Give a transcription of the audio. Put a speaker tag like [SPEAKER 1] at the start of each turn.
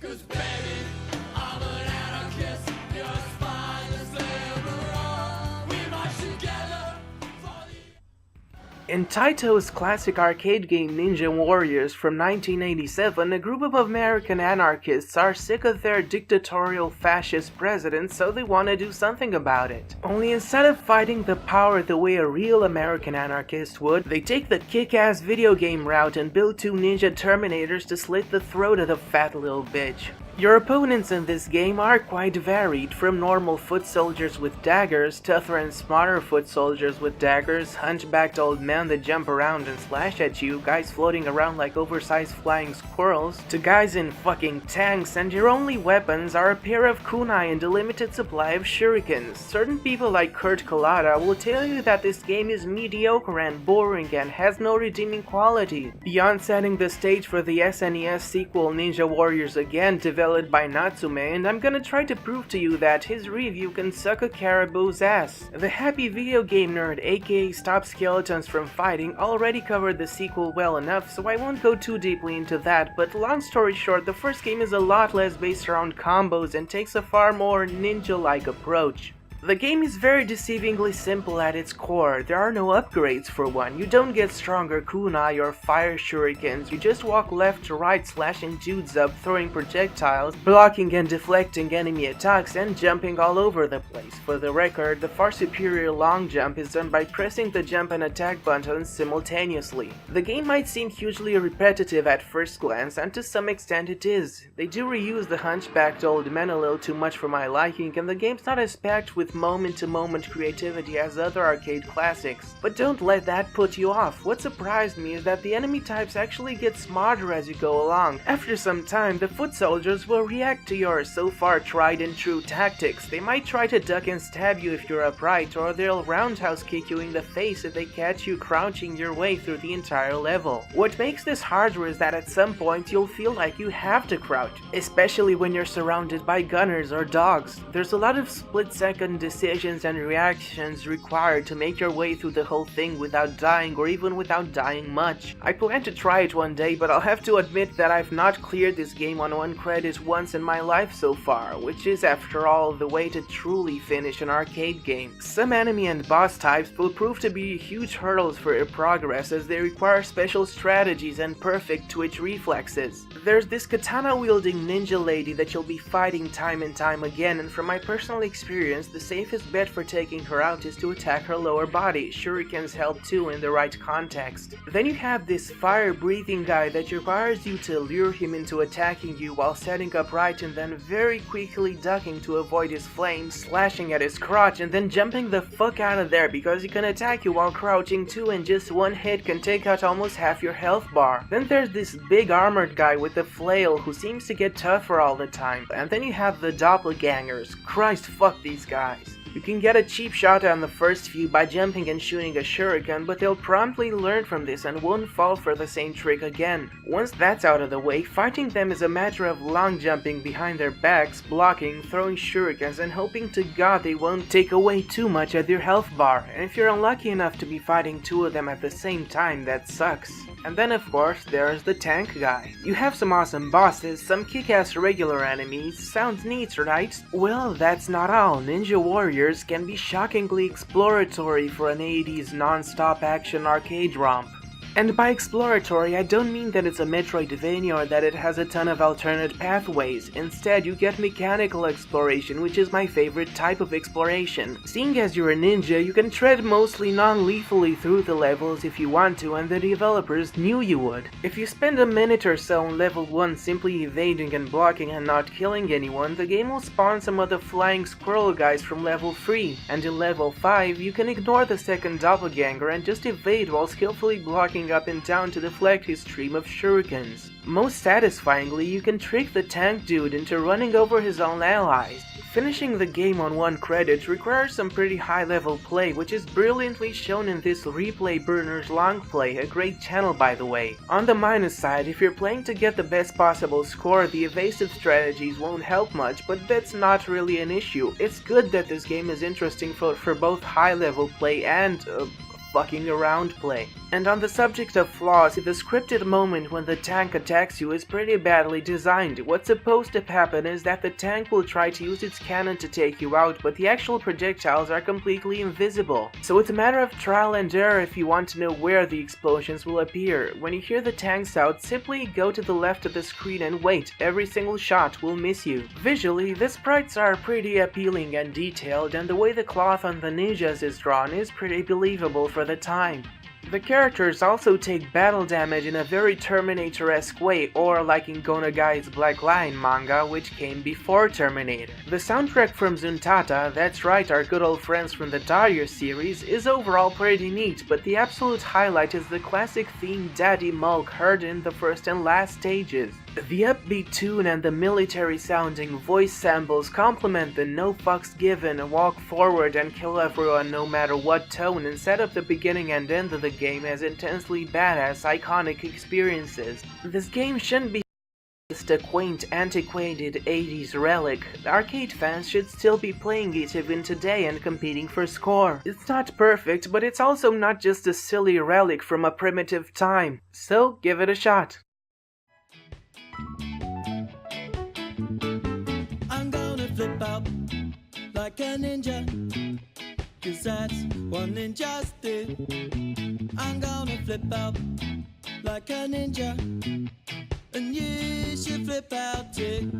[SPEAKER 1] 'Cause baby, I'm an anarchist, you're a spineless liberal. We march together for the...
[SPEAKER 2] In Taito's classic arcade game Ninja Warriors from 1987, a group of American anarchists are sick of their dictatorial fascist president, so they want to do something about it. Only instead of fighting the power the way a real American anarchist would, they take the kick-ass video game route and build two ninja Terminators to slit the throat of the fat little bitch. Your opponents in this game are quite varied, from normal foot soldiers with daggers, tougher and smarter foot soldiers with daggers, hunchbacked old men that jump around and slash at you, guys floating around like oversized flying squirrels, to guys in fucking tanks, and your only weapons are a pair of kunai and a limited supply of shurikens. Certain people like Kurt Collada will tell you that this game is mediocre and boring and has no redeeming quality. Beyond setting the stage for the SNES sequel Ninja Warriors Again, developed by Natsume, and I'm gonna try to prove to you that his review can suck a caribou's ass. The happy video game nerd, aka Stop Skeletons from Fighting, already covered the sequel well enough, so I won't go too deeply into that, but long story short, the first game is a lot less based around combos and takes a far more ninja-like approach. The game is very deceivingly simple at its core. There are no upgrades for one. You don't get stronger kunai or fire shurikens, you just walk left to right slashing dudes up, throwing projectiles, blocking and deflecting enemy attacks, and jumping all over the place. For the record, the far superior long jump is done by pressing the jump and attack buttons simultaneously. The game might seem hugely repetitive at first glance, and to some extent it is. They do reuse the hunchbacked old men a little too much for my liking, and the game's not as packed with moment-to-moment creativity as other arcade classics. But don't let that put you off. What surprised me is that the enemy types actually get smarter as you go along. After some time, the foot soldiers will react to your so far tried and true tactics. They might try to duck and stab you if you're upright, or they'll roundhouse kick you in the face if they catch you crouching your way through the entire level. What makes this harder is that at some point you'll feel like you have to crouch, especially when you're surrounded by gunners or dogs. There's a lot of split-second decisions and reactions required to make your way through the whole thing without dying, or even without dying much. I plan to try it one day, but I'll have to admit that I've not cleared this game on one credit once in my life so far, which is after all the way to truly finish an arcade game. Some enemy and boss types will prove to be huge hurdles for your progress, as they require special strategies and perfect twitch reflexes. There's this katana-wielding ninja lady that you'll be fighting time and time again, and from my personal experience, the safest bet for taking her out is to attack her lower body. Shurikens help too in the right context. Then you have this fire-breathing guy that requires you to lure him into attacking you while setting up right and then very quickly ducking to avoid his flames, slashing at his crotch, and then jumping the fuck out of there because he can attack you while crouching too, and just one hit can take out almost half your health bar. Then there's this big armored guy with a flail who seems to get tougher all the time. And then you have the doppelgangers. Christ, fuck these guys. You can get a cheap shot on the first few by jumping and shooting a shuriken, but they'll promptly learn from this and won't fall for the same trick again. Once that's out of the way, fighting them is a matter of long jumping behind their backs, blocking, throwing shurikens, and hoping to god they won't take away too much of your health bar. And if you're unlucky enough to be fighting two of them at the same time, that sucks. And then of course there's the tank guy. You have some awesome bosses, some kick-ass regular enemies. Sounds neat, right? Well, that's not all. Ninja Warriors can be shockingly exploratory for an 80s non-stop action arcade romp. And by exploratory, I don't mean that it's a Metroidvania or that it has a ton of alternate pathways. Instead, you get mechanical exploration, which is my favorite type of exploration. Seeing as you're a ninja, you can tread mostly non-lethally through the levels if you want to, and the developers knew you would. If you spend a minute or so on level 1 simply evading and blocking and not killing anyone, the game will spawn some of the flying squirrel guys from level 3, and in level 5, you can ignore the second doppelganger and just evade while skillfully blocking up and down to deflect his stream of shurikens. Most satisfyingly, you can trick the tank dude into running over his own allies. Finishing the game on one credit requires some pretty high level play, which is brilliantly shown in this Replay Burners long play, a great channel by the way. On the minus side, if you're playing to get the best possible score, the evasive strategies won't help much, but that's not really an issue. It's good that this game is interesting for both high level play and fucking around play. And on the subject of flaws, the scripted moment when the tank attacks you is pretty badly designed. What's supposed to happen is that the tank will try to use its cannon to take you out, but the actual projectiles are completely invisible. So it's a matter of trial and error if you want to know where the explosions will appear. When you hear the tank sound, simply go to the left of the screen and wait. Every single shot will miss you. Visually, the sprites are pretty appealing and detailed, and the way the cloth on the ninjas is drawn is pretty believable for the time. The characters also take battle damage in a very Terminator-esque way, or like in Go Nagai's Black Lion manga, which came before Terminator. The soundtrack from Zuntata, that's right, our good old friends from the Dario series, is overall pretty neat, but the absolute highlight is the classic theme Daddy Mulk heard in the first and last stages. The upbeat tune and the military-sounding voice samples complement the no fucks given, walk forward and kill everyone no matter what tone, and set up the beginning and end of the game as intensely badass, iconic experiences. This game shouldn't be just a quaint, antiquated 80s relic. Arcade fans should still be playing it even today and competing for score. It's not perfect, but it's also not just a silly relic from a primitive time. So, give it a shot.
[SPEAKER 3] I'm gonna flip out like a ninja, 'cause that's what ninjas do. I'm gonna flip out like a ninja, and you should flip out too.